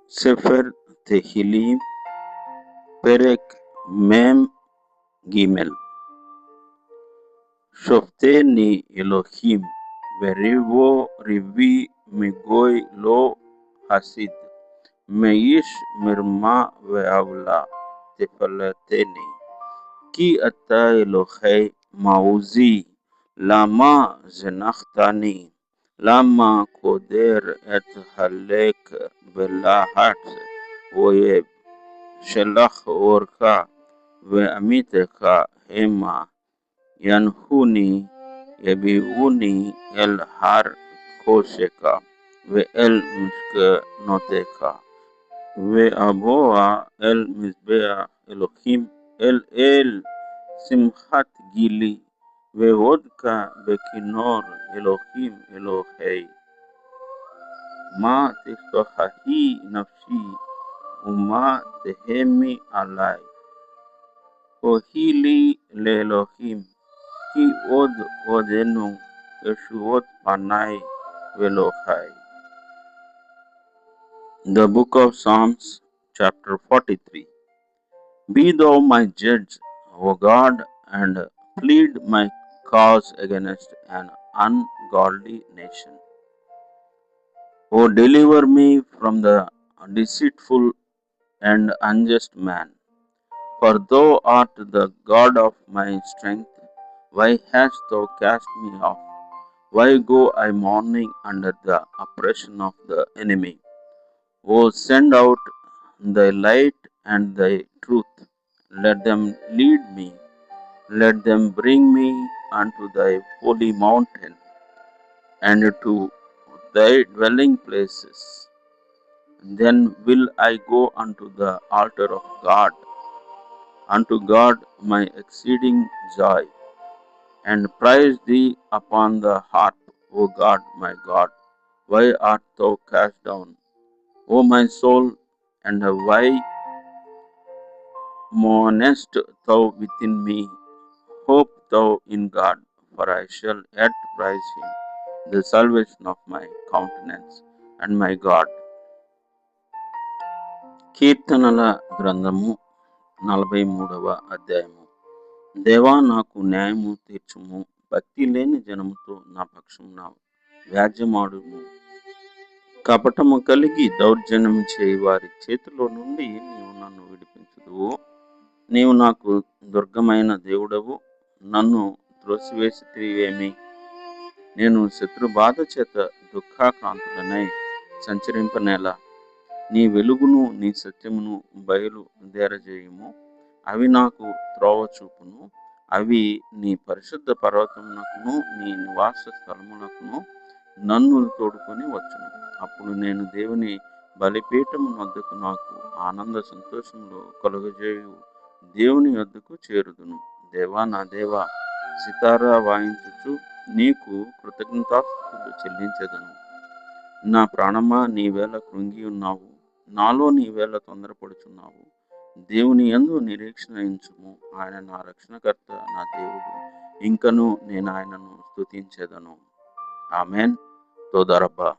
Sefer Tehillim, Perek Mem Gimel. Shofteni Elohim, Verivo Rivi Migoi Lo Hasid, Meish Mirma Ve'avla Tefalateni, Ki Ata Elohei Mauzi, Lama Zenachtani, Lama Koder Et Halek Belahat Oyeb, Shelach Orka Ve'amiteka Hema, Yanhuni Yabiuni El Har Kosheka Ve'el Mishkenoteka Ve'aboa El Mizbeah Elohim El Simchat Gili Ve'odka Bekinor Elohim Elohei Ma Tistohahi Nafshi Uma Tehemi Alai Ohili Le'Elohim Ki od odenu Yeshuot Panai Velohai. The Book of Psalms, chapter 43. Be thou my judge, O God, and plead my cause against an ungodly nation. O deliver me from the deceitful and unjust man. For thou art the God of my strength. Why hast thou cast me off? Why go I mourning under the oppression of the enemy? O send out thy light and thy truth. Let them lead me. Let them bring me unto thy holy mountain and to thy dwelling places. Then will I go unto the altar of God, unto God my exceeding joy, and praise thee upon the harp, O God my God. Why art thou cast down, O my soul, and why mournest thou within me? Hope thou in God, for I shall yet praise him, the salvation of my countenance and my God. కీర్తనల గ్రంథము 43వ అధ్యాయము. దేవా, నాకు న్యాయము తీర్చుము, భక్తి లేని జనముతో నా పక్షమున వ్యాజ్యమాడుము. కపటము కలిగి దౌర్జన్యం చేయి వారి చేతిలో నుండి నీవు నన్ను విడిపించుదువు. నీవు నాకు దుర్గమైన దేవుడవు, నన్ను త్రోసివేసితివేమి? నేను శత్రుబాధ చేత దుఃఖాక్రాంతుడనై సంచరింపనేలా? నీ వెలుగును నీ సత్యమును బయలుదేరజేయుము. అవి నాకు త్రోవ చూపును. అవి నీ పరిశుద్ధ పర్వతమునకును నీ నివాస స్థలమునకును నన్ను తోడుకొని వచ్చును. అప్పుడు నేను దేవుని బలిపీఠము వద్దకు నాకు ఆనంద సంతోషములు కలుగజేయు దేవుని వద్దకు చేరుదును. దేవా, నా దేవా, సితారా వాయించుచు నీకు కృతజ్ఞతాస్తుతులు చెల్లించెదను. నా ప్రాణమా, నీవేళ కృంగి ఉన్నావు, నాలో నీవేళ తొందరపడుచున్నావు. దేవుని యందు నిరీక్షణ ఉంచుము. ఆయన నా రక్షణకర్త, నా దేవుడు. ఇంకను నేను ఆయనను స్తుతించెదను. ఆమెన్. తోదా రబ్బా.